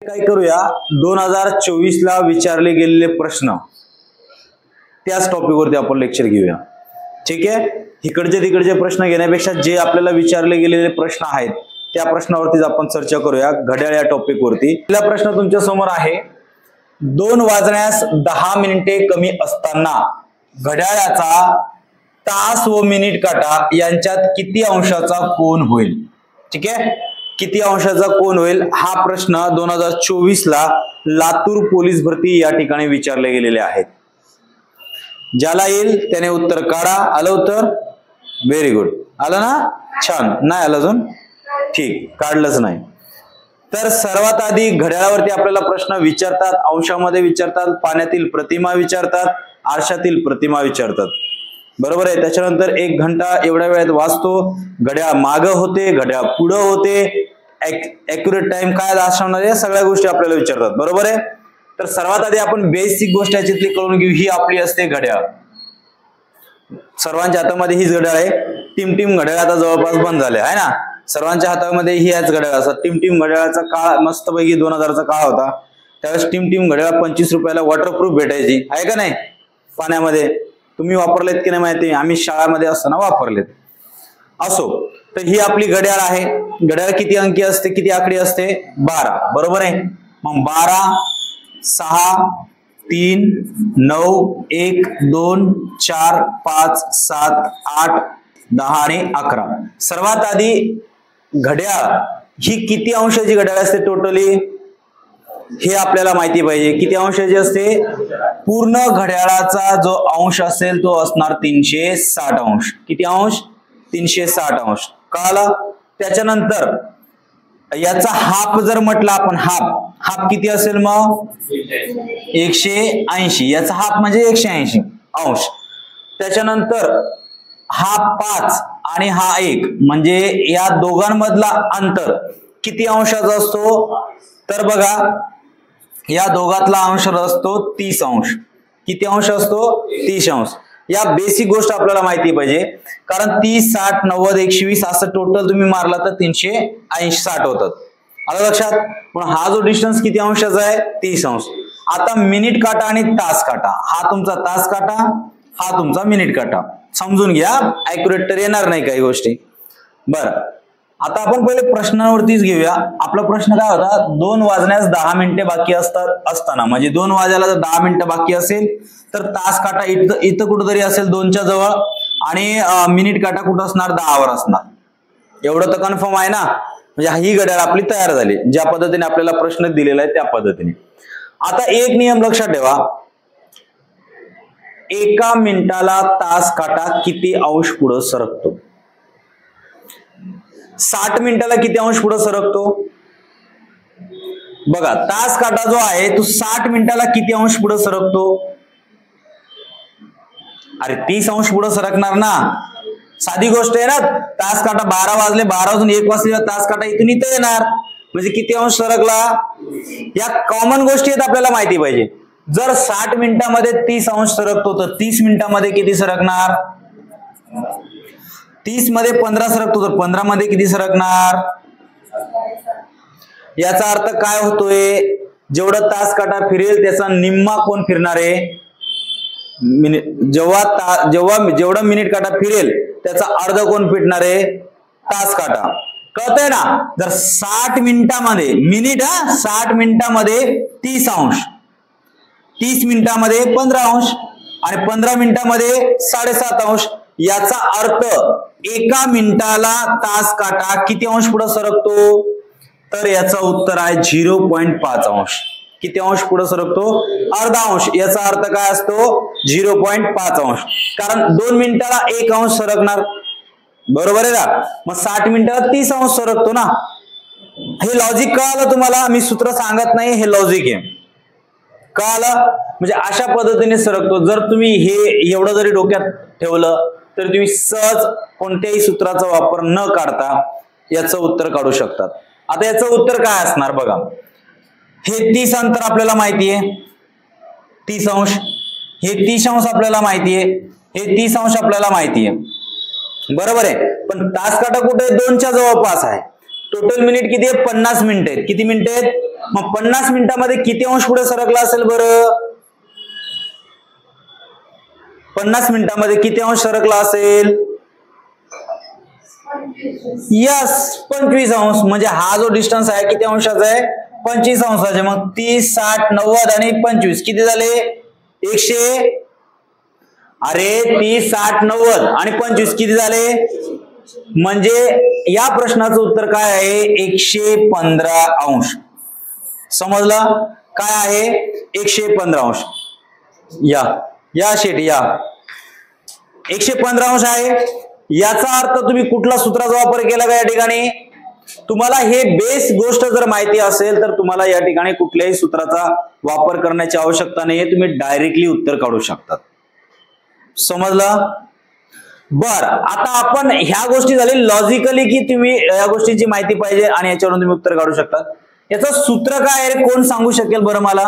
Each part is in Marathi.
काय करूया 2024 ला विचारले गेलेले प्रश्न त्याच टॉपिक वरती आपण लेक्चर घेऊया. ठीक आहे, इकडचे तिकडचे प्रश्न घेण्यापेक्षा जे आपल्याला विचारले गेलेले प्रश्न आहेत त्या प्रश्नावरतीच आपण चर्चा करूया. घड्याळ या टॉपिक वरती पहिला प्रश्न तुमच्या समोर आहे. 2 वाजण्यास 10 मिनिटे कमी असताना घड्याळाचा तास व मिनिट काटा यांच्यात किती अंशाचा कोन होईल? ठीक आहे, किती अंशाचा कोन होईल हा प्रश्न 2024 ला लातूर पोलीस भरती या ठिकाणी विचारले गेलेले आहेत. ज्याला येईल त्याने उत्तर काढा. आलं उत्तर? Very good. आलं ना? छान. नाही आलं अजून? ठीक, काढलंच नाही. तर सर्वात आधी घड्याळावरती आपल्याला प्रश्न विचारतात, अंशामध्ये विचारतात, पाण्यातील प्रतिमा विचारतात, आरशातील प्रतिमा विचारतात. बरोबर आहे. त्याच्यानंतर 1 घंटा एवढ्या वेळात वाचतो, घड्याळ मागं होते, घड्याळ पुढं होते, ॲक्युरेट टाइम काय असणार या सगळ्या गोष्टी आपल्याला विचारतात. बरोबर आहे. तर सर्वात आधी आपण बेसिक गोष्ट याच्यातली कळून घेऊ. ही आपली असते घड्याळ. सर्वांच्या हातामध्ये हीच घड्याळ आहे. टिमटिम घड्याळ आता जवळपास बंद झाले आहे ना. सर्वांच्या हातामध्ये ही याच घड्याळ असतात. टिमटिम घड्याळाचा काळ मस्तपैकी 2000चा काळ होता. त्यावेळेस टिमटिम घड्याळ 25 रुपयाला वॉटरप्रूफ भेटायची आहे का नाही पाण्यामध्ये. तुम्ही वापरलेत की नाही माहिती, आम्ही शाळामध्ये असताना वापरलेत. असो, तर ही आपली घड्याळ आहे. घड्याळ किती अंकी असते, किती आकडी असते? 12. बरोबर आहे. मग 12, 6, 3, 9, 1, 2, 4, 5, 7, 8, 10 आणि 11. सर्वात आधी घड्याळ ही किती अंशाची घड्याळ असते टोटली हे आपल्याला माहिती पाहिजे. किती अंशाची असते? पूर्ण घड्याळाचा जो अंश असेल तो असणार 360 अंश. किती अंश? 360 अंश. कळालं? त्याच्यानंतर याचा हाफ जर म्हटलं आपण, हाफ किती असेल मग? 180. याचा हाफ म्हणजे 180 अंश. त्याच्यानंतर हा 5 आणि हा 1 म्हणजे या दोघांमधला अंतर किती अंशाचा असतो? तर बघा, या दोघातला अंश असतो 30 अंश. किती अंश असतो? 30 अंश. या बेसिक गोष्ट आपल्याला माहिती पाहिजे, कारण 30, 60, 90, 120 असं टोटल तुम्ही मारला तर 380, 60 होतात. आलं लक्षात? पण हा जो डिस्टन्स किती अंशाचा आहे? 30 अंश. आता मिनिट काटा आणि तास काटा, हा तुमचा तास काटा, हा तुमचा मिनिट काटा. समजून घ्या, ॲक्युरेट तर येणार नाही काही गोष्टी. बरं, आता आपण पहिले प्रश्नावरतीच घेऊया. आपला प्रश्न काय होता? 2 वाजण्यास 10 मिनिटे बाकी असताना म्हणजे 2 वाजायला जर 10 मिनिटं बाकी असेल तर तास काटा इथं कुठंतरी असेल 2च्या जवळ आणि मिनिट काटा कुठं असणार? 10 वर असणार. एवढं तर कन्फर्म आहे ना. म्हणजे ही घड्याळ आपली तयार झाली ज्या पद्धतीने आपल्याला प्रश्न दिलेला आहे त्या पद्धतीने. आता एक नियम लक्षात ठेवा, 1 मिनिटाला तास काटा किती अंश पुढे सरकतो? 60 मिनिटाला किती अंश पुढे सरकतो? बघा, तास काटा जो आहे तो 60 मिनिटाला किती अंश पुढे सरकतो? अरे 30 अंश पुढे सरकणार ना. साधी गोष्ट आहे ना. तास काटा 12 वाजले, 12 वाजून 1 वाजले, तास काटा इथून इथं येणार म्हणजे किती अंश सरकला? या कॉमन गोष्टी आहेत आपल्याला माहिती पाहिजे. जर 60 मिनिटांमध्ये 30 अंश सरकतो तर 30 मिनिटांमध्ये किती सरकणार? 30 मध्ये 15 सरकतो तर 15 मध्ये किती सरकणार? याचा अर्थ काय होतोय? जेवढं तास काटा फिरेल त्याचा निम्मा कोण फिरणार आहे? जेवढा मिनिट काटा फिरेल त्याचा अर्ध कोण फिरणार आहे? तास काटा. कळतंय ना? जर 60 मिनिटांमध्ये मिनिट 60 मिनिटांमध्ये 30 अंश, 30 मिनिटांमध्ये 15 अंश आणि 15 मिनिटांमध्ये 7.5 अंश. याचा अर्थ 1 मिनिटाला तास काटा किती अंश पुढे सरकतो? तर याचं उत्तर आहे 0.5 अंश. किती अंश पुढे सरकतो? अर्धा अंश. याचा अर्थ काय असतो? 0.5 अंश. कारण 2 मिनिटाला 1 अंश सरकणार. बरोबर आहे ना. मग 60 मिनिटाला 30 अंश सरकतो ना. हे लॉजिक कळालं तुम्हाला? मी सूत्र सांगत नाही, हे लॉजिक आहे. कळालं? म्हणजे अशा पद्धतीने सरकतो. जर तुम्ही हे एवढं जरी डोक्यात ठेवलं तर तुम्ही सहज कोणत्याही सूत्राचा वापर न करता याचं उत्तर काढू शकतात. आता याचं उत्तर काय असणार बघा. हे 30 अंतर आपल्याला माहिती आहे, 30 अंश. हे 30 अंश आपल्याला माहिती आहे, हे 30 अंश आपल्याला माहिती आहे. बरोबर आहे. पण तास काटा कुठे? 2च्या जवळपास आहे. टोटल मिनिट किती आहे? 50 मिनिट आहेत. किती मिनिट आहेत? मग 50 मिनिटांमध्ये किती अंश पुढे सरकला असेल बरं? 50 मिनिटांमध्ये किती अंश सरकला असेल? यस, 25 अंश. म्हणजे हा जो डिस्टन्स आहे किती अंशाचा आहे? 25 अंशाचे. मग 30, 60, 90 आणि 25 किती झाले? 100. अरे 30, 60, 90 आणि 25 किती झाले? म्हणजे या प्रश्नाचं उत्तर काय आहे? 115 अंश. समजलं? काय आहे? 115 अंश. या शेट या 115 अंश आहे. याचा अर्थ तुम्ही कुठला सूत्राचा वापर केला का या ठिकाणी? तुम्हाला हे बेस गोष्ट जर माहिती असेल तर तुम्हाला या ठिकाणी कुठल्याही सूत्राचा वापर करण्याची आवश्यकता नाहीये. तुम्ही डायरेक्टली उत्तर काढू शकतात. समजलं? बर, आता आपण ह्या गोष्टी झाली लॉजिकली की तुम्ही या गोष्टींची माहिती पाहिजे आणि याच्यावरून तुम्ही उत्तर काढू शकता. याचं सूत्र काय आहे कोण सांगू शकेल बरं मला?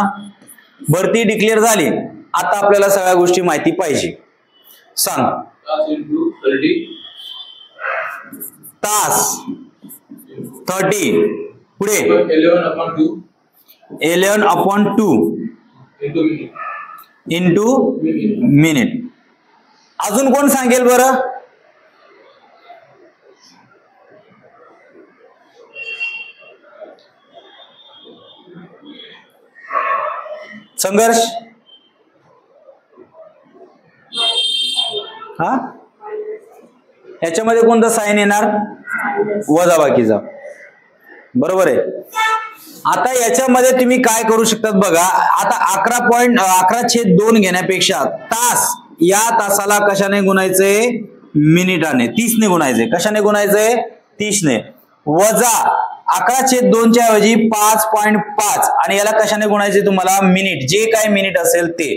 भरती डिक्लेअर झाली, आता आपल्याला सगळ्या गोष्टी माहिती पाहिजे. सांग. तास 30 पुढे 11/2 इंटू मिनिट. अजून कोण सांगेल बरं? संघर्ष. हा, याच्यामध्ये कोणता साइन येणार? वजाबाकीचा. बरोबर आहे. आता याच्यामध्ये तुम्ही काय करू शकतात बघा. आता 11.11/2 घेण्यापेक्षा तास, या तासाला कशाने गुणायचंय? मिनिटाने. 30 ने गुणायचंय. कशाने गुणायचंय? 30 ने. वजा 11/2 च्या ऐवजी 5.5 आणि याला कशाने गुणायचे तुम्हाला? मिनिट. जे काय मिनिट असेल ते.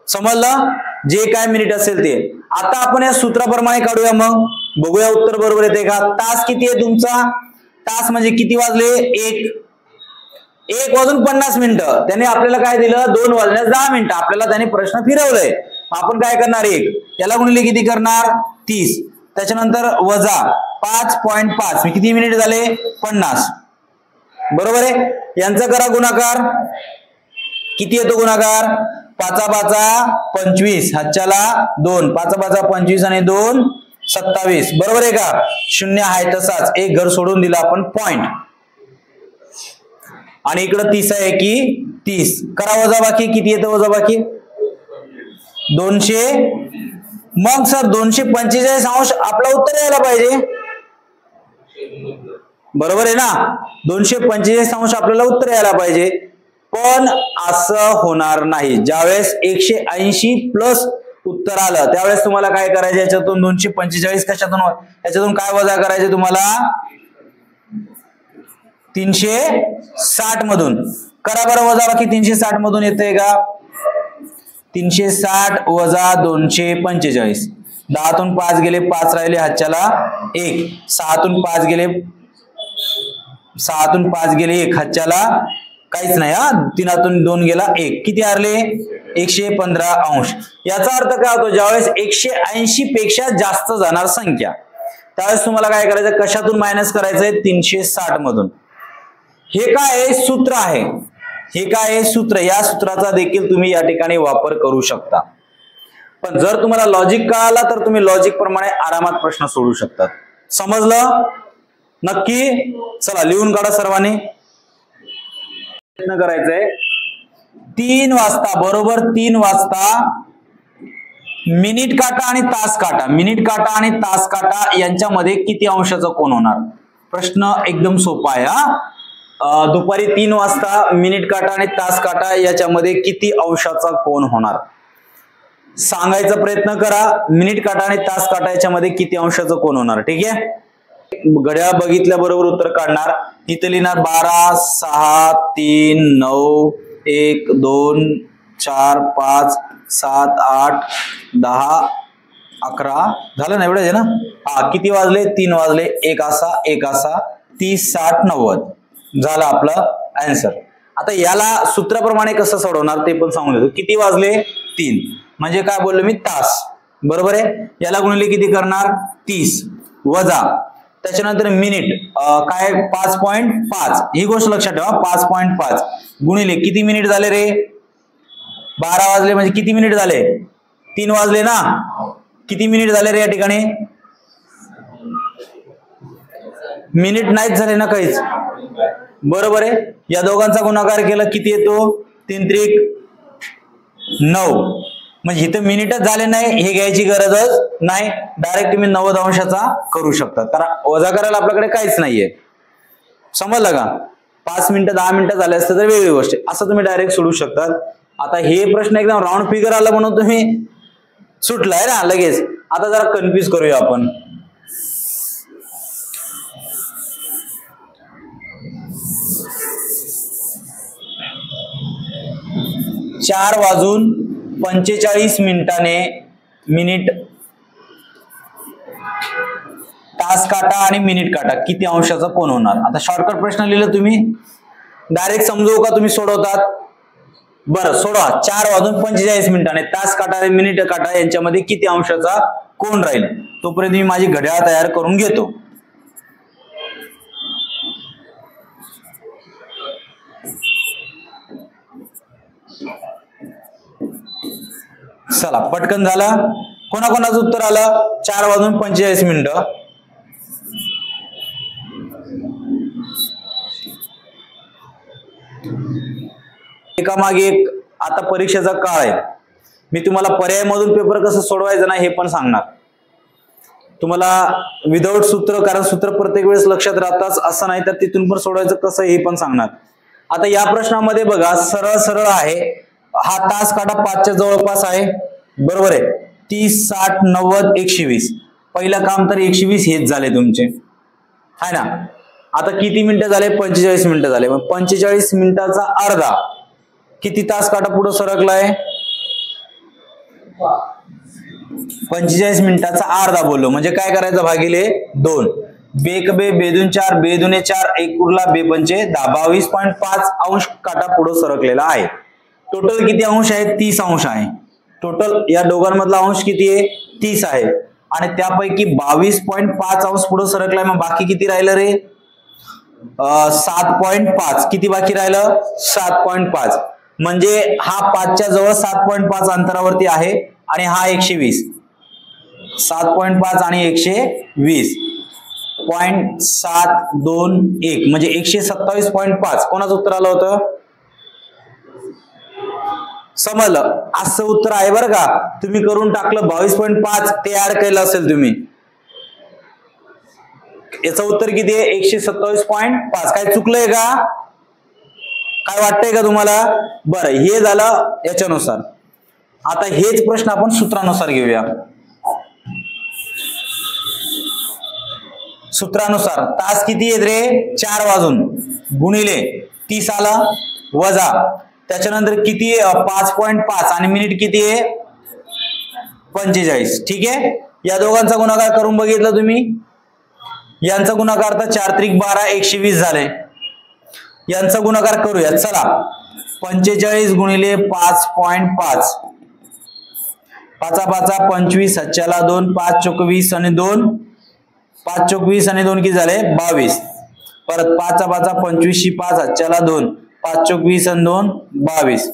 समजलं? जे काय मिनिट असेल ते. आता आपण या सूत्राप्रमाणे काढूया. मग बघूया उत्तर बरोबर येते का? तास किती आहे तुमचा? तास म्हणजे किती वाजले? 1 वाजून 50 मिनिटं. त्याने आपल्याला काय दिलं? 2 वाजण्यास 10 मिनिटं. आपल्याला त्याने प्रश्न फिरवलंय. आपण काय करणार? 1 याला गुणिले किती करणार? 30. त्याच्यानंतर वजा 5.5 किती मिनिट झाले? 50. बरोबर आहे. यांचा करा गुणाकार. किती येतो गुणाकार? 5×5 25, हातच्याला 2, 5×5 25 आणि 2 27. बरोबर आहे का? 0 आहे तसाच, एक घर सोडून दिला आपण पॉइंट. आणि इकडे 30 आहे की 30. करा वजाबाकी. किती येतं वजाबाकी? 200. मग सर 245 अंश आपलं उत्तर यायला पाहिजे. बरोबर आहे ना? 245 अंश आपल्याला उत्तर यायला पाहिजे. पण असं होणार नाही. ज्यावेळेस 180 प्लस उत्तर आलं त्यावेळेस तुम्हाला काय करायचं? याच्यातून 245 कशातून? याच्यातून काय वजा करायचे तुम्हाला? 360 मधून. करा बरं वजाबाकी. 360 मधून येतंय का? 360 वजा 245. 10तून 5 गेले, 5 राहिले, हातच्याला 1. 6तून 5 गेले, 6तून 5 गेले 1, हातच्याला काहीच नाही. 3तून 2 गेला 1. किती हरले? 115 अंश. याचा अर्थ काय होतो? ज्यावेळेस 180 पेक्षा जास्त जाणार संख्या त्यावेळेस तुम्हाला काय करायचं? कशातून मायनस करायचंय? 360 मधून. हे काय सूत्र आहे? हे काय सूत्र? या सूत्राचा देखील तुम्ही या ठिकाणी वापर करू शकता. पण जर तुम्हाला लॉजिक कळाला तर तुम्ही लॉजिक प्रमाणे आरामात प्रश्न सोडवू शकतात. समजलं? नक्की. चला लिहून काढा सर्वांनी. प्रयत्न करायचंय. 3 वाजता, बरोबर 3 वाजता मिनिट काटा आणि तास काटा, मिनिट काटा आणि तास काटा यांच्यामध्ये किती अंशाचा कोन होणार? प्रश्न एकदम सोपा आहे. दुपारी 3 वाजता मिनिट काटा आणि तास काटा याच्यामध्ये किती अंशाचा कोन होणार सांगायचा प्रयत्न करा. मिनिट काटा आणि तास काटा याच्यामध्ये किती अंशाचा कोन होणार? ठीक आहे. घड्याळ बघितल्याबरोबर उत्तर काढणार. इथे लिहिणार 12, 6, 3, 9, 1, 2, 4, 5, 7, 8, 10, 11 झालं ना? एवढंच आहे ना? हा. किती वाजले? 3 वाजले. 1 असा 1 असा 30, 60, 90 झालं आपलं आन्सर. आता याला सूत्राप्रमाणे कसं सोडवणार ते पण सांगून देतो. किती वाजले? 3 म्हणजे काय बोललो मी? तास. बरोबर आहे. याला गुणिले किती करणार? 30 वजा त्याच्यानंतर मिनिट काय 5.5 ही गोष्ट लक्षात ठेवा. 5.5 गुणिले किती मिनिट झाले रे? 12 वाजले म्हणजे किती मिनिट झाले? 3 वाजले ना. किती मिनिट झाले रे या ठिकाणी? मिनिट नाहीच झाले ना काहीच. बरोबर आहे. या दोघांचा गुणाकार केला किती येतो? 3 त्रिक 9. म्हणजे इथं मिनिटच झाले नाही हे घ्यायची गरजच नाही. डायरेक्ट तुम्ही 90 अंशाचा करू शकता. तर वजा करायला आपल्याकडे काहीच नाहीये. समजलं का? 5 मिनिटं 10 मिनिटं झाले असते तर वेगळी गोष्ट. असं तुम्ही डायरेक्ट सोडू शकतात. आता हे प्रश्न एकदम राऊंड फिगर आला म्हणून तुम्ही सुटलाय ना लगेच. आता जरा कन्फ्यूज करूया आपण. चार वाजून 45 मिनिटाने मिनिट तास काटा आणि मिनिट काटा किती अंशाचा कोण होणार? आता शॉर्टकट प्रश्न लिहिलं तुम्ही. डायरेक्ट समजू का तुम्ही सोडवतात? बरं सोडवा. 4 वाजून 45 मिनिटाने तास काटा आणि मिनिट काटा यांच्यामध्ये किती अंशाचा कोण राहील? तोपर्यंत मी माझी घड्याळ तयार करून घेतो. चला पटकन झाला. कोणाकोणाचं उत्तर आलं? 4 वाजून 45 मिनिटं. एकामागे एक. आता परीक्षेचा काळ आहे. मी तुम्हाला पर्यायमधून पेपर कसं सोडवायचं ना हे पण सांगणार तुम्हाला विदाउट सूत्र, कारण सूत्र प्रत्येक वेळेस लक्षात राहतात असं नाही, तर तिथून पण सोडवायचं कसं हे पण सांगणार. आता या प्रश्नामध्ये बघा सरळ सरळ आहे. हा तास काटा 5च्या जवळपास आहे. बरोबर आहे. 30, 60, 90, 120. पहिलं काम तर 120 हेच झाले तुमचे आहे ना. आता किती मिनिटं झाले? 45 मिनिटं झाले. मग 45 मिनिटाचा अर्धा किती तास काटा पुढे सरकलाय? 45 मिनिटाचा अर्धा बोललो म्हणजे काय करायचं? भागिले 2. बेक बे बेदून 4 बेदुने 4 एक उरला बे पंचे 10. 22.5 अंश काटा पुढे सरकलेला आहे. टोटल किती अंश आहे? 30 अंश आहे. टोटल या दोघांमधला अंश किती आहे? 30 आहे. आणि त्यापैकी 22.5 अंश पुढे सरकलाय. मग बाकी किती राहिलं रे? 7.5. किती बाकी राहिलं? 7.5. म्हणजे हा 5च्या जवळ 7.5 अंतरावरती आहे आणि हा 120. 7.5 आणि 120. 0.721 म्हणजे 127.5. कोणाचं उत्तर आलं होतं? समजलं? असं उत्तर आहे बरं का. तुम्ही करून टाकलं 22.5 ते ऍड केलं असेल तुम्ही. याचं उत्तर किती आहे? 127.5. काय चुकलंय का? काय वाटतंय का तुम्हाला? बरं हे झालं याच्यानुसार. आता हेच प्रश्न आपण सूत्रानुसार घेऊया. सूत्रानुसार तास किती आहेत रे? 4 वाजून गुणिले 30 आला वजा त्याच्यानंतर किती? 5.5 आणि मिनिट किती आहे? 45. ठीक आहे. या दोघांचा गुणाकार करून बघितलं तुम्ही. यांचा गुणाकार तर 4 त्रिक 12 120 झाले. यांचा गुणाकार करूया. चला 45 गुणिले 5.5. 5 5 25 7ला 2 5 चोक 20 आणि 2 5 चोक 20 आणि 2 किती झाले? 22. परत 5 5 25 5 7ला 2 5 चोक 20 आणि 2 22.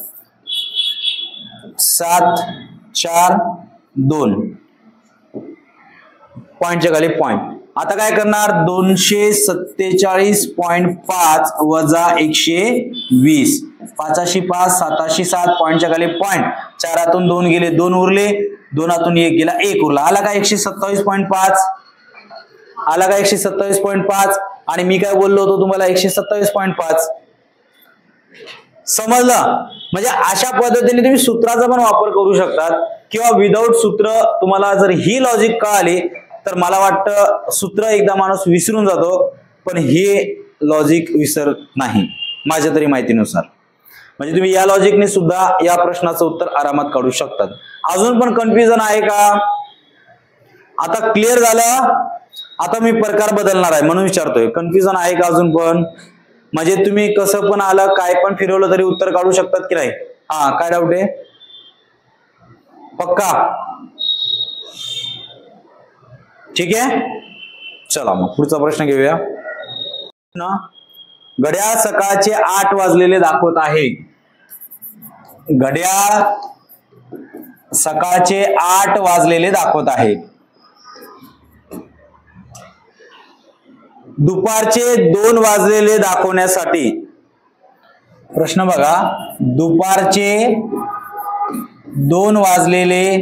7 4 2 पॉइंटच्या खाली पॉइंट. आता काय करणार? 247.5 वजा 120. 5 5 7 7 पॉइंटच्या खाली पॉइंट. 4 2 गेले 2 उरले. 2 1 गेला 1 उरला. आला का 127.5? आला का 127.5? आणि मी काय बोललो होतो तुम्हाला? 127.5. समजलं? म्हणजे अशा पद्धतीने तुम्ही सूत्राचा पण वापर करू शकतात किंवा विदाउट सूत्र. तुम्हाला जर ही लॉजिक कळाली तर मला वाटतं सूत्र एकदा माणूस विसरून जातो, पण हे लॉजिक विसरत नाही माझ्या तरी माहितीनुसार. म्हणजे तुम्ही या लॉजिकने सुद्धा या प्रश्नाचं उत्तर आरामात काढू शकतात. अजून पण कन्फ्युजन आहे का? आता क्लिअर झालं? आता मी प्रकार बदलणार आहे म्हणून विचारतोय. कन्फ्युजन आहे का अजून पण? म्हणजे तुम्ही कसं पण आलं काय पण फिरवलं तरी उत्तर काढू शकतात की नाही? हा काय डाऊट आहे? पक्का? ठीक आहे. चला मग पुढचा प्रश्न घेऊया. घड्याळ सकाळचे 8 वाजलेले दाखवत आहे. घड्याळ सकाळचे 8 वाजलेले दाखवत आहे. दुपारचे 2 वाजलेले दाखवण्यासाठी, प्रश्न बघा, दुपारचे 2 वाजलेले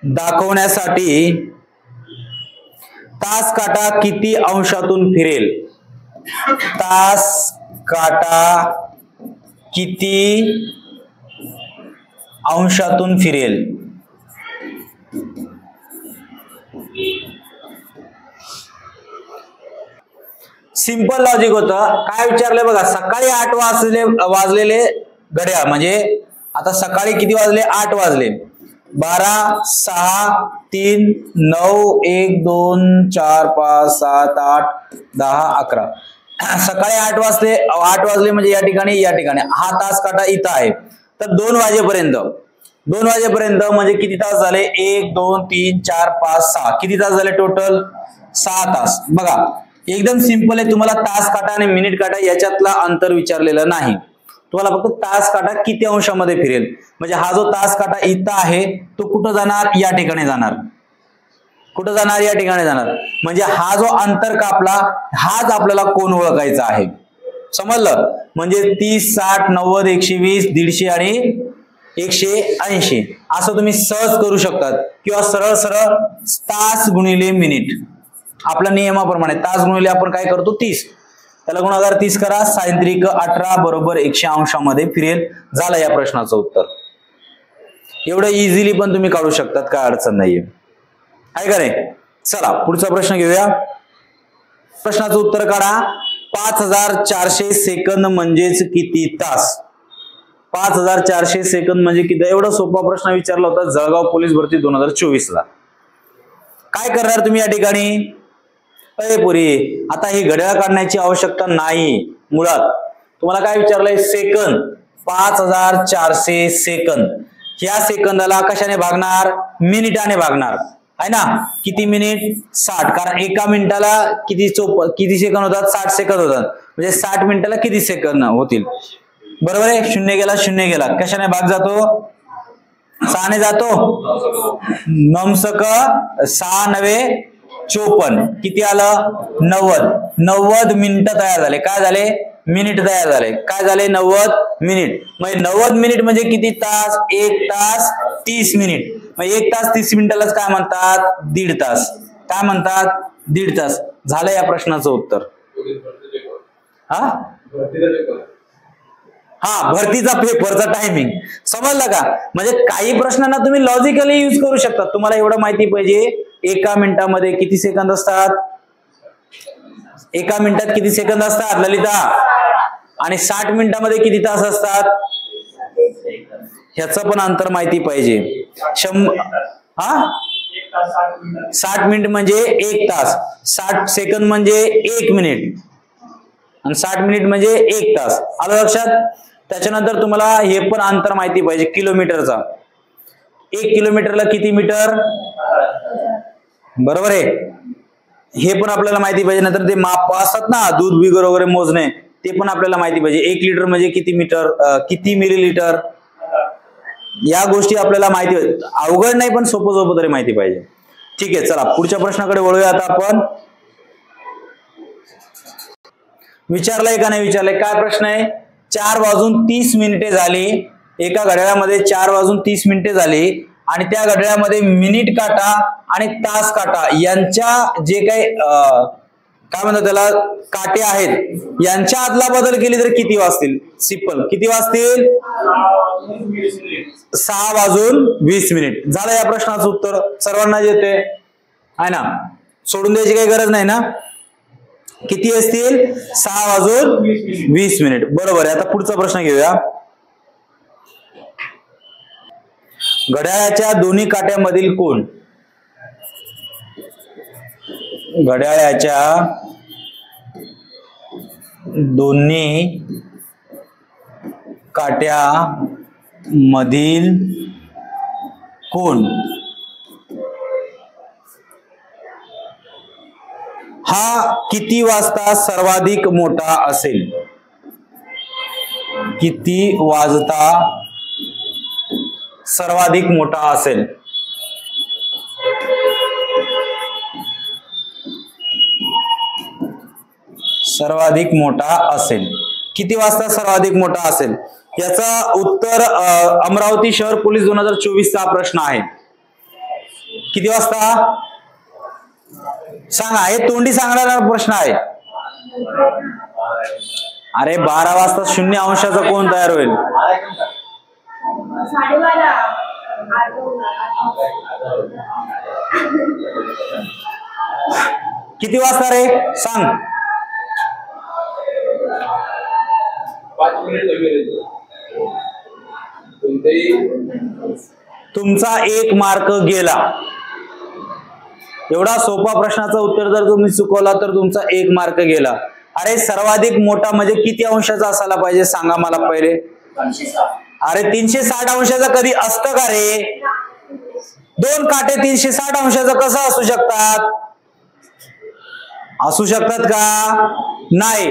दाखवण्यासाठी तास काटा किती अंशातून फिरेल? तास काटा किती अंशातून फिरेल? सिंपल लॉजिक होतं. काय विचारलंय बघा, सकाळी 8 वाजलेले घड्याळ म्हणजे आता सकाळी किती वाजले? 8 वाजले. 12, 6, 3, 9, 1, 2, 4, 5, 7, 8, 10, 11. सकाळी 8 वाजले म्हणजे या ठिकाणी हा तास काटा इथं आहे. तर 2 वाजेपर्यंत म्हणजे किती तास झाले? 1, 2, 3, 4, 5, 6. किती तास झाले टोटल? 6 तास. बघा एकदम सिंपल आहे. तुम्हाला तास काटा आणि मिनिट काटा याच्यातला अंतर विचारलेलं नाही. तुम्हाला फक्त तास काटा किती अंशामध्ये फिरेल, म्हणजे हा जो तास काटा इथं आहे तो कुठं जाणार? या ठिकाणी जाणार. कुठं जाणार? या ठिकाणी जाणार. म्हणजे हा जो अंतर कापला हाच आपल्याला कोण ओळखायचा आहे. समजलं? म्हणजे 30, 60, 90, 120, 150 आणि 180 असं तुम्ही सहज करू शकतात. किंवा सरळ सरळ तास गुणिले मिनिट, आपल्या नियमाप्रमाणे तास गुणिले आपण काय करतो? 30. त्याला गुणाकार 30 करा. सायंत्रिक 18 बरोबर 100 अंशामध्ये फिरेल. झालं या प्रश्नाचं उत्तर. एवढं इझिली पण तुम्ही काढू शकतात, काय अडचण नाहीये, आहे का नाही? चला पुढचा प्रश्न घेऊया. प्रश्नाचं उत्तर काढा. 5400 सेकंद म्हणजेच किती तास? 5400 सेकंद म्हणजे किती? एवढा सोपा प्रश्न विचारला होता जळगाव पोलीस भरती 2024 ला. काय करणार तुम्ही या ठिकाणी? पुरी आता ही घड्याळ काढण्याची आवश्यकता नाही. मुळात तुम्हाला काय विचारलंय? सेकंद. 5400 सेकंद. या सेकंदाला कशाने भागणार? मिनिटाने भागणार आहे ना. किती मिनिट? 60. कारण एका मिनिटाला किती सेकंद होतात? 60 सेकंद होतात. म्हणजे 60 मिनिटाला किती सेकंद होतील? बरोबर आहे. 0 गेला. कशाने भाग जातो? 6 ने जातो. नमसक 6 9 54. किती आलं? 90 मिनिटं तयार झाले. काय झाले? मिनिट तयार झाले. काय झाले? 90 मिनिट. म्हणजे 90 मिनिट म्हणजे किती तास? 1 तास 30 मिनिट. मग 1 तास 30 मिनिटालाच काय म्हणतात? 1.5 तास. काय म्हणतात? 1.5 तास. झालं या प्रश्नाचं उत्तर. भरतीचा पेपरचा टायमिंग समजलं का? म्हणजे काही प्रश्नांना तुम्ही लॉजिकली यूज करू शकता. तुम्हाला एवढं माहिती पाहिजे एका मिनिटामध्ये किती सेकंद असतात? एका मिनिटात किती सेकंद असतात ललिता? आणि 60 मिनिटामध्ये किती तास असतात? ह्याचं पण अंतर माहिती पाहिजे. 60 मिनिट म्हणजे 1 तास, 60 सेकंद म्हणजे 1 मिनिट आणि 60 मिनिट म्हणजे 1 तास. आलं लक्षात? त्याच्यानंतर तुम्हाला हे पण अंतर माहिती पाहिजे किलोमीटरचा. 1 किलोमीटरला किती मीटर? बरोबर आहे. हे पण आपल्याला माहिती पाहिजे. नंतर ते माप असतात ना, दूध बिगर वगैरे मोजणे, ते पण आपल्याला माहिती पाहिजे. 1 लिटर म्हणजे किती मीटर, किती मिलीलिटर, या गोष्टी आपल्याला माहिती. अवघड नाही पण सोपं तरी माहिती पाहिजे. ठीक आहे, चला पुढच्या प्रश्नाकडे वळूया. आता आपण विचारलंय का नाही विचारलंय? काय प्रश्न आहे? 4 वाजून 30 मिनिटे झाली. एका घड्याळामध्ये 4 वाजून 30 मिनिटे झाली आणि त्या घड्याळामध्ये मिनिट काटा आणि तास काटा यांच्या जे काही काय म्हणतात त्याला काटे आहेत, यांच्या आदला बदल केली तर किती वाजतील? सिंपल. किती वाजतील? 6 वाजून 20 मिनिट. झालं या प्रश्नाचं उत्तर. सर्वांना येते आहे ना? सोडून द्यायची काही गरज नाही ना? किती असतील? 6 वाजून 20 मिनिट. बरोबर आहे. आता पुढचा प्रश्न घेऊया. घड्याळाच्या दोन्ही काट्यामधील कोन? घड्याळाच्या दोन्ही काट्यामधील कोन हा किती वाजता सर्वाधिक मोठा असेल? किती वाजता सर्वाधिक मोठा असेल? सर्वाधिक मोठा असेल, किती वाजता सर्वाधिक मोठा असेल? याचा उत्तर अमरावती शहर पोलीस 2024 चा प्रश्न आहे. किती वाजता सांगा, हे तोंडी सांगणारा प्रश्न आहे. अरे 12 वाजता 0 अंशाचा कोण तयार होईल? किती वाजता रे सांग? 5 मिनिट. तुमचा 1 मार्क गेला. एवढा सोपा प्रश्नाचं उत्तर जर तुम्ही चुकवला तर तुमचा 1 मार्क गेला. अरे सर्वाधिक मोठा म्हणजे किती अंशाचा असायला पाहिजे सांगा मला पहिले. 360. अरे 360 अंशाचा कधी असतं का रे? 2 काटे 360 अंशाचा कसं असू शकतात? असू शकतात का? नाही.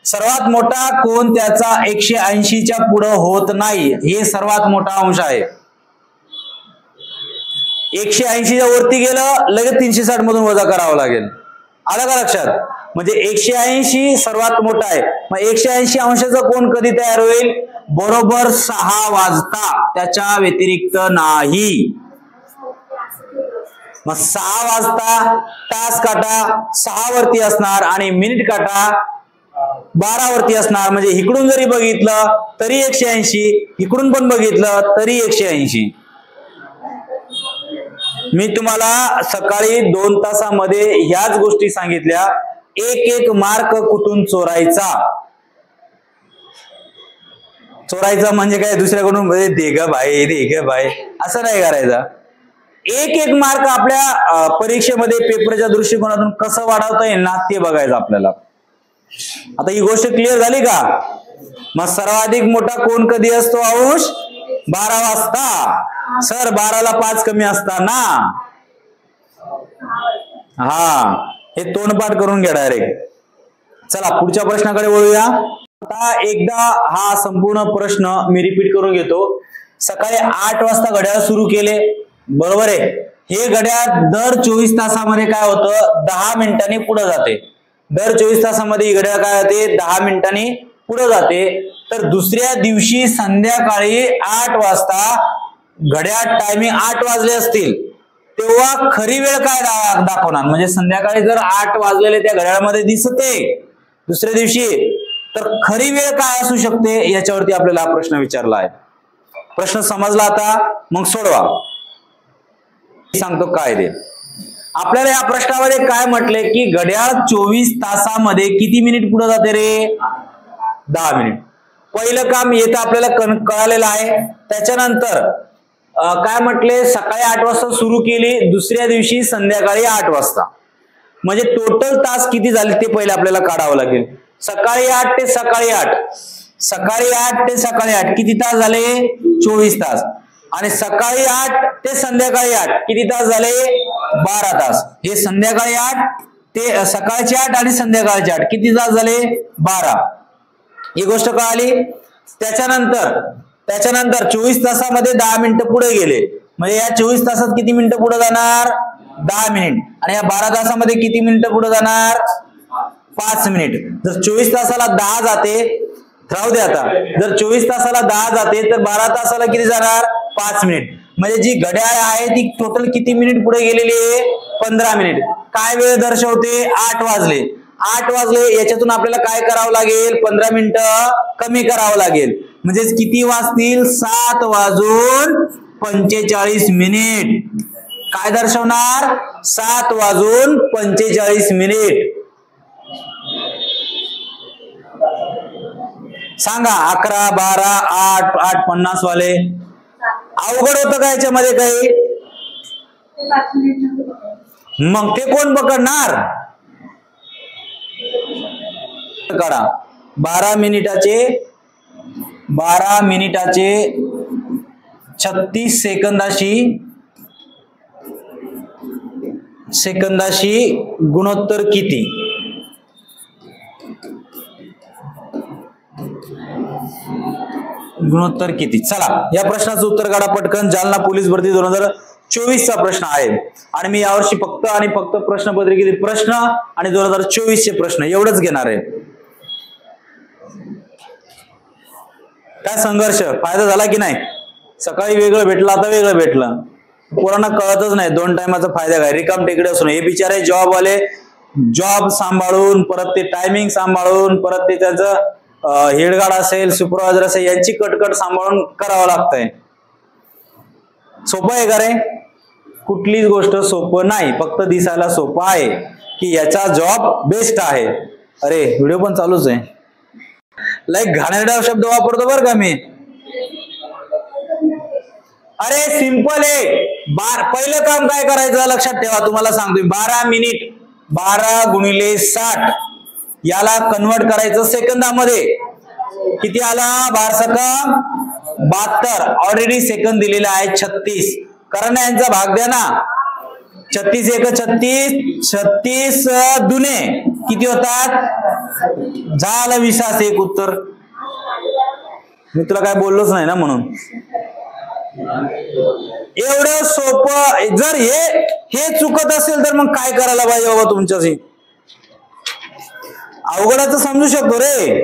सर्वात मोठा कोण त्याचा 180च्या पुढे होत नाही, हे सर्वात मोठा अंश आहे. 180च्या वरती गेलं लगेच 360 मधून वजा करावं लागेल. आलं का लक्षात? म्हणजे 180 सर्वात मोठा आहे. मग 180 अंशाचा कोण कधी तयार होईल? बरोबर 6 वाजता, त्याच्या व्यतिरिक्त नाही. मग 6 वाजता तास काटा 6 वरती असणार आणि मिनिट काटा 12 वरती असणार. म्हणजे इकडून जरी बघितलं तरी 180, इकडून पण बघितलं तरी 180. मी तुम्हाला सकाळी 2 तासामध्ये ह्याच गोष्टी सांगितल्या. एक मार्क कुठून चोरायचा? चोरायचा म्हणजे काय? दुसऱ्याकडून दे ग भाई असं नाही करायचं. एक मार्क आपल्या परीक्षेमध्ये पेपरच्या दृष्टिकोनातून कसं वाढवता येईल ना ते बघायचं आपल्याला. आता ही गोष्ट क्लिअर झाली का? मग सर्वाधिक मोठा कोण कधी असतो अंश? 12 वाजता. सर 12ला 5 कमी असताना. हा, हे तोंडपाठ करून घ्या डायरेक्ट. चला पुढच्या प्रश्नाकडे वळूया. आता एकदा हा संपूर्ण प्रश्न मी रिपीट करून घेतो. सकाळी 8 वाजता घड्याळ सुरू केले, बरोबर आहे. हे घड्याळ दर 24 तासामध्ये काय होतं? 10 मिनिटांनी पुढे जाते. दर 24 तासामध्ये घड्याळ काय होते? 10 मिनिटांनी पुढे जाते. तर दुसऱ्या दिवशी संध्याकाळी 8 वाजता घड्याळ टायमिंग 8 वाजले असतील तेव्हा खरी वेळ काय दाखवणार? म्हणजे संध्याकाळी जर 8 वाजलेले त्या घड्याळामध्ये दिसते दुसऱ्या दिवशी, तर खरी वेळ काय असू शकते याच्यावरती आपल्याला हा प्रश्न विचारला आहे. प्रश्न समजला आता? मग सोडवा. सांगतो काय ते. आपल्याला या प्रश्नामध्ये काय म्हटले की घड्याळ 24 तासामध्ये किती मिनिट पुढे जाते रे? 10 मिनिट. पहिलं काम येतं आपल्याला कळालेलं आहे. त्याच्यानंतर काय म्हटले? सकाळी 8 वाजता सुरू केली, दुसऱ्या दिवशी संध्याकाळी 8 वाजता. म्हणजे टोटल तास किती झाले ते पहिले आपल्याला काढावं लागेल. सकाळी 8 ते सकाळी 8, सकाळी 8 ते सकाळी 8 किती तास झाले? 24 तास. आणि सकाळी 8 ते संध्याकाळी 8 किती तास झाले? 12 तास. हे संध्याकाळी 8 ते सकाळचे 8 आणि संध्याकाळचे 8 किती तास झाले? 12. ही गोष्ट कळाली. त्याच्यानंतर 24 तासामध्ये 10 मिनिटं पुढे गेले, म्हणजे या 24 तासात किती मिनिटं पुढे जाणार? 10 मिनिट. आणि या 12 तासामध्ये किती मिनिटं पुढे जाणार? 5 मिनिट. जर 24 तासाला 10 जाते, राहू दे आता, जर 24 तासाला 10 जाते तर 12 तासाला किती जाणार? 5 मिनिट. म्हणजे जी घड्याळ आहे ती टोटल किती मिनिट पुढे गेलेली आहे? 15 मिनिट. काय वेळ दर्शवते? 8 वाजले. 8 वाजले याच्यातून आपल्याला काय करावं लागेल? 15 मिनिटं कमी करावं लागेल. म्हणजेच किती वाजतील? 7 वाजून 45 मिनिट. काय दर्शवणार? 7 वाजून 45 मिनिट. सांगा 11, 12, 8, 8:50 वाले. अवघड होतं का याच्यामध्ये काही? मग ते कोण पकडणार? काढा. 12 मिनिटाचे 36 सेकंदाशी गुणोत्तर किती? गुणोत्तर किती? चला या प्रश्नाचं उत्तर काढा पटकन. जालना पोलीस भरती 2024 चा प्रश्न आहे आणि मी यावर्षी फक्त आणि फक्त प्रश्नपत्रिकेतील प्रश्न आणि 2024 चे प्रश्न एवढंच घेणार आहे. काय संघर्ष फायदा झाला की नाही? सकाळी वेगळं भेटलं, आता वेगळं भेटलं. पोरांना कळतच नाही 2 टायमाचा फायदा काय. रिकाम टेकडे असून हे बिचारे जॉब वाले जॉब सांभाळून, परत ते टायमिंग सांभाळून, परत ते त्याचं हेडगार्ड असेल, सुपरवायझर असेल, यांची कटकट सांभाळून करावं लागतंय. सोपं आहे का रे? कुठलीच गोष्ट सोपं नाही. फक्त दिसायला सोपं आहे की याचा जॉब बेस्ट आहे. अरे व्हिडिओ पण चालूच आहे. लाईक घाणेरडा शब्द वापरतो बरं का मी. अरे सिंपल आहे. पहिलं काम काय करायचं लक्षात ठेवा. तुम्हाला सांगतोय 12 मिनिट 12 गुणिले 60 याला कन्वर्ट करायचं सेकंदामध्ये. किती आला? 12 ऑलरेडी सेकंद दिलेला आहे 36. कारण यांचा भाग द्या ना. 36 एक 36, 36 दुने किती होतात? झालं 20 एक उत्तर. मी तुला काय बोललोच नाही ना म्हणून. एवढं सोपं. जर हे चुकत असेल तर मग काय करायला पाहिजे बाबा तुमच्याशी? अवघडाचं समजू शकतो रे.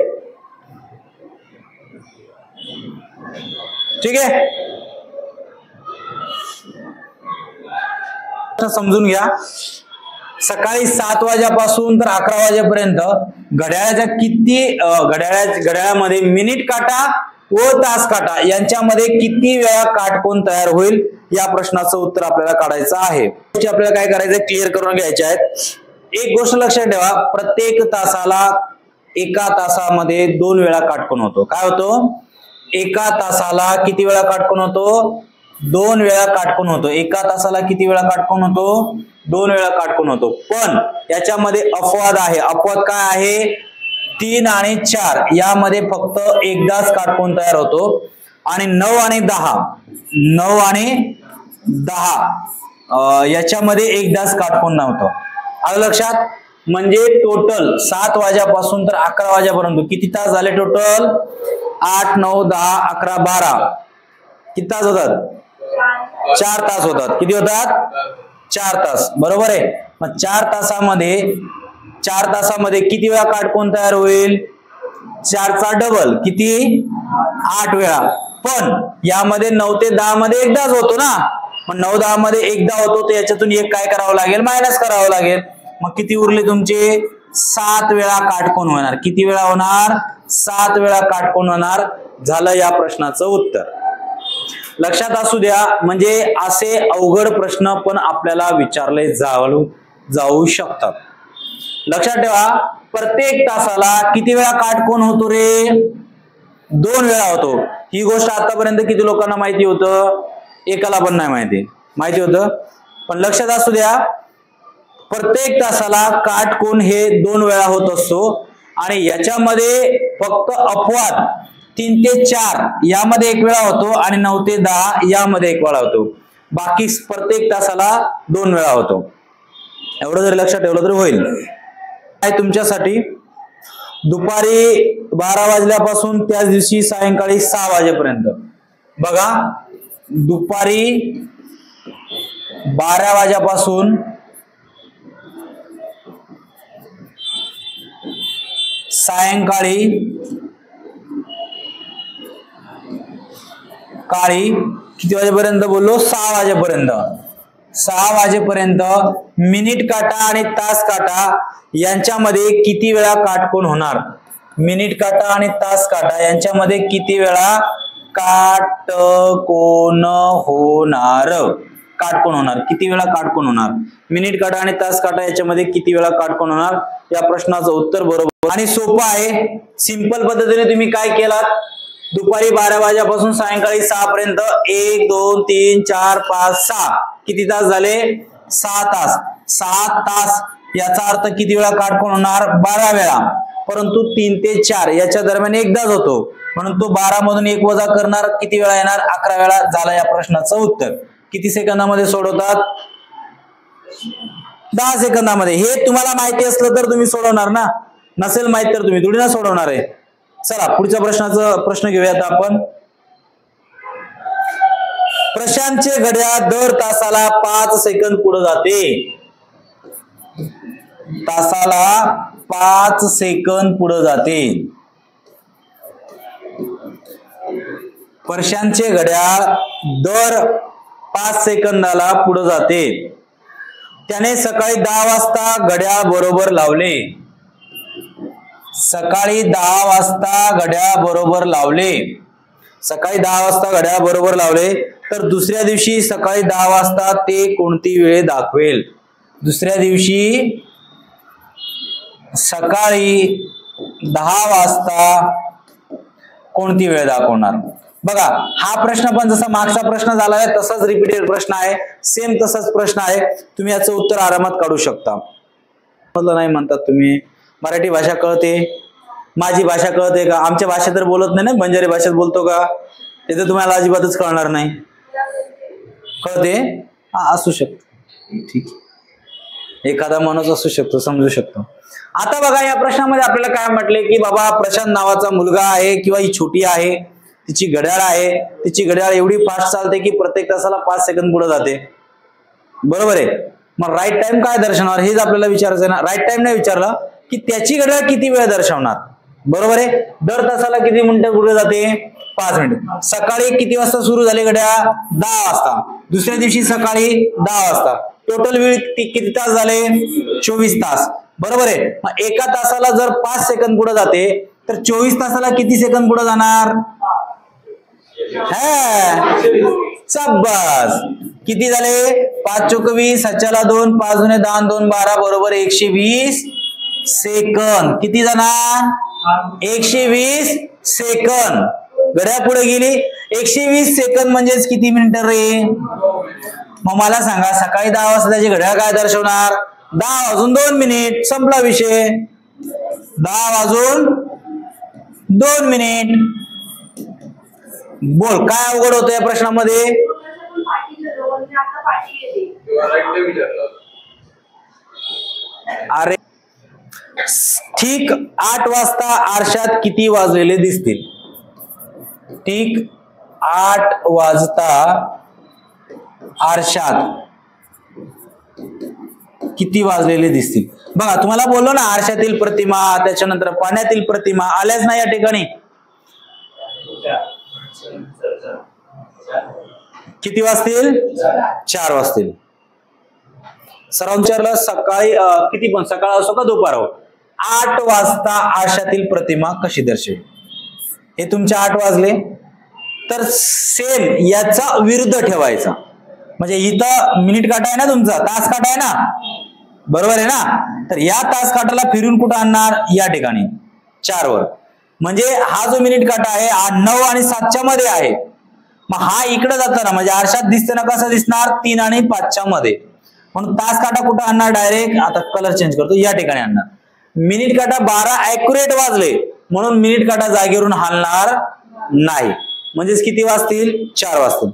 ठीक आहे, समजून घ्या. सकाळी 7 वाजेपासून तर 11 वाजेपर्यंत घड्याळामध्ये मिनिट काटा व तास काटा यांच्यामध्ये किती वेळा काटकोन तयार होईल या प्रश्नाचं उत्तर आपल्याला काढायचं आहे. आपल्याला काय करायचं? क्लिअर करून घ्यायचे आहेत. एक गोष्ट लक्षात ठेवा, प्रत्येक तासाला एका तासामध्ये 2 वेळा काटकोन होतो. काय होतो? एका तासाला किती वेळा काटकोन होतो? 2 वेळा काटकोन होतो. एका तासाला किती वेळा काटकोन होतो? 2 वेळा काटकोन होतो. पण याच्यामध्ये अपवाद आहे. अपवाद काय आहे? 3 आणि 4 यामध्ये फक्त एकदाच काटकोन तयार होतो आणि 9 आणि 10 याच्यामध्ये एकदाच काटकोन नव्हतं. आलं लक्षात? म्हणजे टोटल 7 वाजेपासून तर 11 वाजेपर्यंत किती तास झाले टोटल? 8, 9, 10, 11, 12 किती तास होतात? 4 तास होतात. किती होतात? 4 तास. बरोबर आहे. मग 4 तासामध्ये किती वेळा काटकोन तयार होईल? 4 चा डबल किती? 8 वेळा. पण यामध्ये 9 ते 10 मध्ये एकदाच होतो ना. मग 9, 10 मध्ये एकदा होतो तर याच्यातून एक काय करावं लागेल? मायनस करावं लागेल. मग किती उरले तुमचे? 7 वेळा काटकोन होणार. किती वेळा होणार? 7 वेळा काटकोन होणार. झालं या प्रश्नाचं उत्तर. लक्षात असू द्या. म्हणजे असे अवघड प्रश्न पण आपल्याला विचारले जाऊ शकतात. लक्षात ठेवा, प्रत्येक तासाला किती वेळा काटकोन होतो रे? 2 वेळा होतो. ही गोष्ट आतापर्यंत किती लोकांना माहिती होतं? एकाला पण नाही माहिती होतं. पण लक्षात असू द्या, प्रत्येक तासाला काटकोन हे 2 वेळा होत असतो आणि याच्यामध्ये फक्त अपवाद 3 ते 4 यामध्ये 1 वेळा होतो आणि 9 ते 10 यामध्ये 1 वेळा होतो. बाकी प्रत्येक तासाला 2 वेळा होतो. एवढं जर लक्षात ठेवलं तर होईल. काय तुमच्यासाठी दुपारी 12 वाजल्यापासून त्याच दिवशी सायंकाळी 6 वाजेपर्यंत. बघा, दुपारी 12 वाजेपासून सायंकाळी किती वाजेपर्यंत बोललो? 6 वाजेपर्यंत. 6 वाजेपर्यंत मिनिट काटा आणि तास काटा यांच्यामध्ये किती वेळा काटकोन होणार? मिनिट काटा आणि तास काटा यांच्यामध्ये किती वेळा काटकोन होणार? किती वेळा काटकोन होणार? मिनिट काटा आणि तास काटा याच्यामध्ये किती वेळा काटकोन होणार? या प्रश्नाचं उत्तर बरोबर आणि सोपं आहे. सिंपल पद्धतीने तुम्ही काय केलात? दुपारी 12 वाजेपासून सायंकाळी 6 पर्यंत 1, 2, 3, 4, 5, 6 किती तास झाले? 6 तास. 6 तास याचा अर्थ किती वेळा काटकोन होणार? 12 वेळा. परंतु 3 ते 4 याच्या दरम्यान एकदाच होतो म्हणून तो 12 मधून 1 वजा करणार. किती वेळा येणार? 11 वेळा. झाला या प्रश्नाचं उत्तर. किती सेकंदामध्ये सोडवतात? 10 सेकंदामध्ये. हे तुम्हाला माहिती असलं तर तुम्ही सोडवणार ना. नसेल माहित तर तुम्ही थोडी ना सोडवणार आहे. चला पुढच्या प्रश्न घेऊया आता आपण. प्रशांतचे घड्याळ दर तासाला 5 सेकंद पुढे जाते. तासाला 5 सेकंद पुढे जाते. प्रशांतचे घड्याळ दर 5 सेकंदाला पुढे जाते. त्याने सकाळी 10 वाजता घड्याळ बरोबर लावले. सकाळी 10 वाजता घड्याळ बरोबर लावले. सकाळी 10 वाजता घड्याळ बरोबर लावले तर दुसऱ्या दिवशी सकाळी 10 वाजता ते कोणती वेळ दाखवेल? दुसऱ्या दिवशी सकाळी 10 वाजता कोणती वेळ दाखवणार? बघा हा प्रश्न पण जसा मागचा प्रश्न झाला आहे तसाच रिपीटेड प्रश्न आहे. सेम तसाच प्रश्न आहे. तुम्ही याचं उत्तर आरामात काढू शकता. मला नाही म्हणतात तुम्ही मराठी भाषा कळते, माझी भाषा कळते का? आमच्या भाषेत तर बोलत नाही ना, बंजारी भाषेत बोलतो का? ते तर तुम्हाला अजिबातच कळणार नाही. कळते? हा असू शकतो, ठीक, एखादा माणूस असू शकतो, समजू शकतो. आता बघा या प्रश्नामध्ये आपल्याला काय म्हटले की बाबा प्रशांत नावाचा मुलगा आहे किंवा ही छोटी आहे, तिची घड्याळ आहे, तिची घड्याळ एवढी फास्ट चालते की प्रत्येक तासाला 5 सेकंद पुढे जाते. बरोबर आहे. मग राईट टाइम काय दर्शवणार हेच आपल्याला विचारायचं आहे ना. राईट टाइम नाही विचारलं की त्याची घड्याळ किती वेळ दर्शवणार. बरोबर आहे. दर तासाला किती मिनिटं पुढे जाते? 5 मिनिट. सकाळी किती वाजता सुरू झाली घड्याळ? 10 वाजता. दुसऱ्या दिवशी सकाळी 10 वाजता. टोटल वेळ किती तास झाले? 24 तास. बरोबर आहे. मग एका तासाला जर 5 सेकंद पुढे जाते तर 24 तासाला किती सेकंद पुढे जाणार? शाबास. किती झाले? 5 चोक 20, 7 2, 5 दुने 10, 2 12 बरोबर 120 सेकंद. किती जाणार? 120 सेकंद. घड्याळ पुढे गेली. 120 सेकंद म्हणजेच किती मिनिटं रे? मग मला सांगा सकाळी 10 वाजता त्याची घड्याळ काय दर्शवणार? 10 वाजून 2 मिनिट. संपला विषय. 10 वाजून 2 मिनिट. बोल काय अवघड होतं या प्रश्नामध्ये? अरे ठीक 8 वाजता आरशात किती वाजलेले दिसतील? ठीक 8 वाजता आरशात किती वाजलेले दिसतील? बघा तुम्हाला बोललो ना आरशातील प्रतिमा, त्याच्यानंतर पाण्यातील प्रतिमा आल्याच नाही या ठिकाणी. किती वाजतील? 4 वाजतील. सराव विचारलं सकाळी किती पण सकाळ असो का दुपार हो 8 वाजता आरशातील प्रतिमा कशी दर्शवेल? हे तुमचे 8 वाजले तर सेम याचा विरुद्ध ठेवायचा. म्हणजे इथं मिनिट काटा आहे ना तुमचा, तास काटा आहे ना, बरोबर आहे ना. तर या तास काटाला फिरून कुठं आणणार? या ठिकाणी 4 वर. म्हणजे हा जो मिनिट काटा आहे हा 9 आणि 7च्या मध्ये आहे. मग हा इकडे जाताना म्हणजे आरशात दिसताना कसा दिसणार? 3 आणि 5च्या मध्ये. म्हणून तास काटा कुठं आणणार? डायरेक्ट आता कलर चेंज करतो, या ठिकाणी आणणार. मिनिट काटा 12 ऍक्युरेट वाजले म्हणून मिनिट काटा जागेवरून हलणार नाही. म्हणजेच किती वाजतील? 4 वाजतील.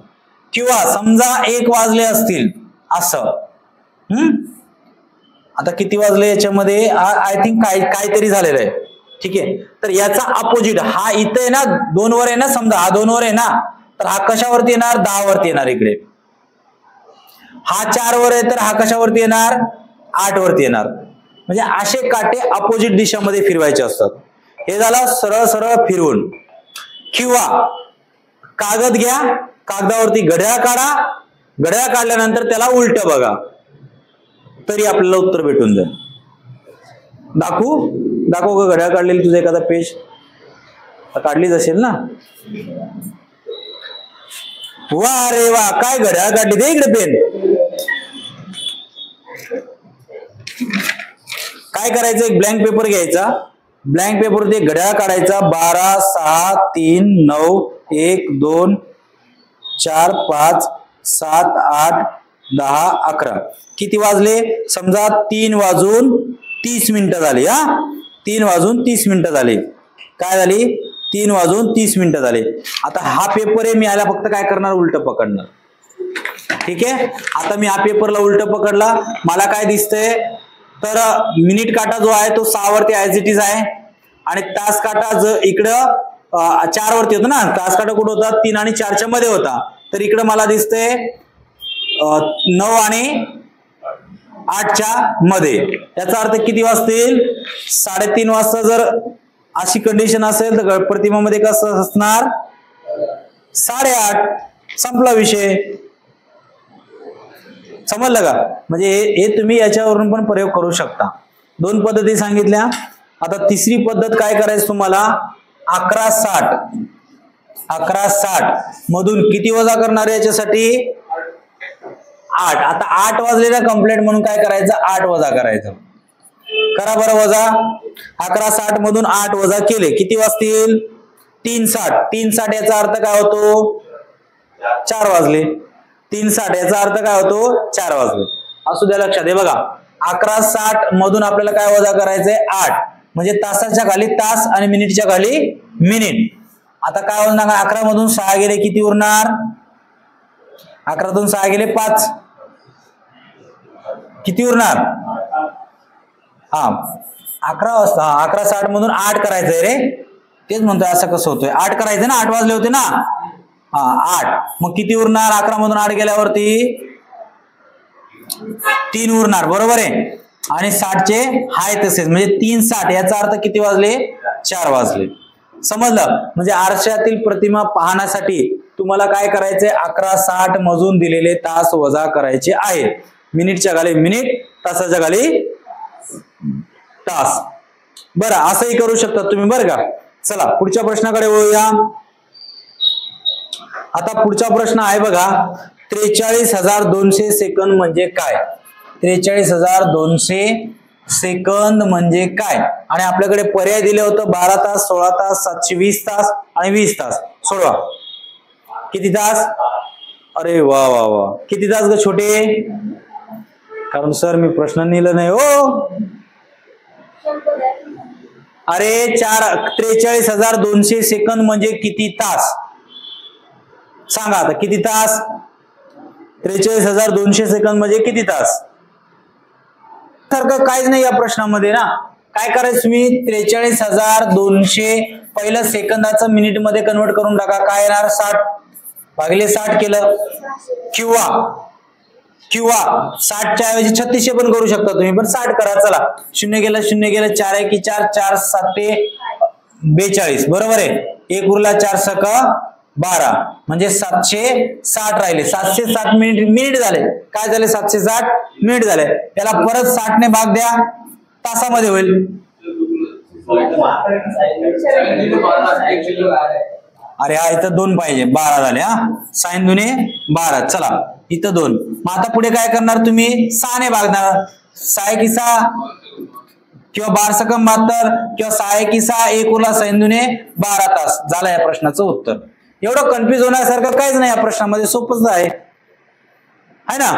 किंवा समजा 1 वाजले असतील असं. आता किती वाजले याच्यामध्ये? आय थिंक काहीतरी झालेलं आहे. ठीक आहे. तर याचा अपोजिट हा इथं आहे ना 2 वर आहे ना, समजा हा 2 वर आहे ना, तर हा कशावरती येणार? 10 वरती येणार इकडे. हा 4 वर आहे तर हा कशावरती येणार? 8 वरती येणार. म्हणजे असे काटे अपोजिट दिशामध्ये फिरवायचे असतात. हे झालं सरळ सरळ फिरवून. किंवा कागद घ्या, कागदावरती घड्याळ काढा, घड्याळ काढल्यानंतर त्याला उलट बघा तरी आपल्याला उत्तर भेटून जाईल. दाखव का घड्याळ काढलेली तुझं एखादा पेज? काढलीच असेल ना. वा रे वा, काय घड्याळ काढली, दे इकडे पेन. काय करायचं? एक ब्लँक पेपर घ्यायचा, ब्लँक पेपरवरती घड्याळ काढायचा. 12 6 3 9 1 2 4 5 7 8 10 11. किती वाजले? समजा 3 वाजून 30 मिनिटं झाली. 3 वाजून 30 मिनिटं झाली. काय झाली? 3 वाजून 30 मिनिटं झाले. आता हा पेपर आहे, मी याला फक्त काय करणार? उलट पकडणार. ठीक आहे. आता मी हा पेपरला उलट पकडला, मला काय दिसतंय? तर मिनिट काटा जो आहे तो 6 वरती ऍज इट इज आहे. आणि तास काटा इकडं 4 वरती होता ना, तास काटा कुठं होता 3 आणि 4च्या मध्ये होता, तर इकडं मला दिसतंय 9 आणि 8च्या मध्ये. याचा अर्थ किती वाजतील? 3:30 वाजता. जर अशी कंडिशन असेल तर प्रतिमामध्ये कसं असणार? 8:30. संपला विषय. समजलं का? म्हणजे हे तुम्ही याच्यावरून पण प्रयोग करू शकता. 2 पद्धती सांगितल्या. आता तिसरी पद्धत काय करायचं तुम्हाला? 11:60 मधून किती वजा करणार याच्यासाठी? 8. आता 8 वाजलेला कंप्लेंट म्हणून काय करायचं? 8 वजा करायचं. करा बरं वजा. 11:60 मधून 8 वजा केले किती वाजतील? 3:60. 3:60 याचा अर्थ काय होतो? 4 वाजले. 3:60 याचा अर्थ काय होतो? 4 वाजले. असू द्या लक्षात. हे बघा 11:60 मधून आपल्याला काय वजा करायचंय? 8. म्हणजे तासाच्या खाली तास आणि मिनिटच्या खाली मिनिट. आता काय होणार? 11 मधून 6 गेले किती उरणार? 11 मधून 6 गेले 5. किती उरणार? 11 वाजता. 11:60 मधून 8 करायचंय रे. तेच म्हणतोय असं कसं होतंय? 8 करायचंय ना, 8 वाजले होते ना. 8. मग किती उरणार? 11 मधून 8 गेल्यावरती 3 उरणार. बरोबर आहे. आणि 60चे हाय तसेच, म्हणजे 3:60 याचा अर्थ किती वाजले? 4 वाजले. समजलं? म्हणजे आरशातील प्रतिमा पाहण्यासाठी तुम्हाला काय करायचंय? 11:60 मधून दिलेले तास वजा करायचे आहेत. मिनिटच्या खाली मिनिट, तासाच्या खाली तास. बरं, असंही करू शकता तुम्ही बरं का. चला पुढच्या प्रश्नाकडे वळूया. आता पुढचा प्रश्न आहे बघा, 43,200 सेकंद म्हणजे काय? 43,200 सेकंद म्हणजे काय? आणि आपल्याकडे पर्याय दिले होतं 12 तास, 16 तास, 720 तास आणि 20 तास. सोडवा. किती तास? अरे वा वा वा. किती तास ग छोटे? कारण सर मी प्रश्न लिहिलं नाही हो. अरे 43,200 सेकंद म्हणजे किती तास? सांगा आता किती तास? 43,200 सेकंद म्हणजे किती तास? सारखं काहीच नाही या प्रश्नामध्ये ना. काय करायचं तुम्ही? 43,200 पहिलं सेकंदाचं मिनिट मध्ये कन्वर्ट करून टाका. काय येणार? 60 भागिले 60 केलं. किंवा 60च्या ऐवजी 3600 पण करू शकता तुम्ही, पण 60 करा. चला 0 गेलं 0 गेलं 4 1 4 4 7 42. बरोबर आहे. 1 उरला 4 सक 12 म्हणजे 760 राहिले. 760 मिनिट झाले. काय झाले? 760 मिनिट झाले. त्याला परत 60 ने भाग द्या, तासामध्ये होईल. अरे हा इथं 2 पाहिजे. 12 झाले. साइन 2 12. चला इथं 2. मग आता पुढे काय करणार तुम्ही? 6 ने भागणार. 6 की 6 किंवा 12 सकम 72 किंवा 6 की 6 1 उरला साइन 2 12 तास. झालं या प्रश्नाचं उत्तर. एवढं कन्फ्युज होण्यासारखं काहीच नाही या प्रश्नामध्ये. सोपंच आहे ना.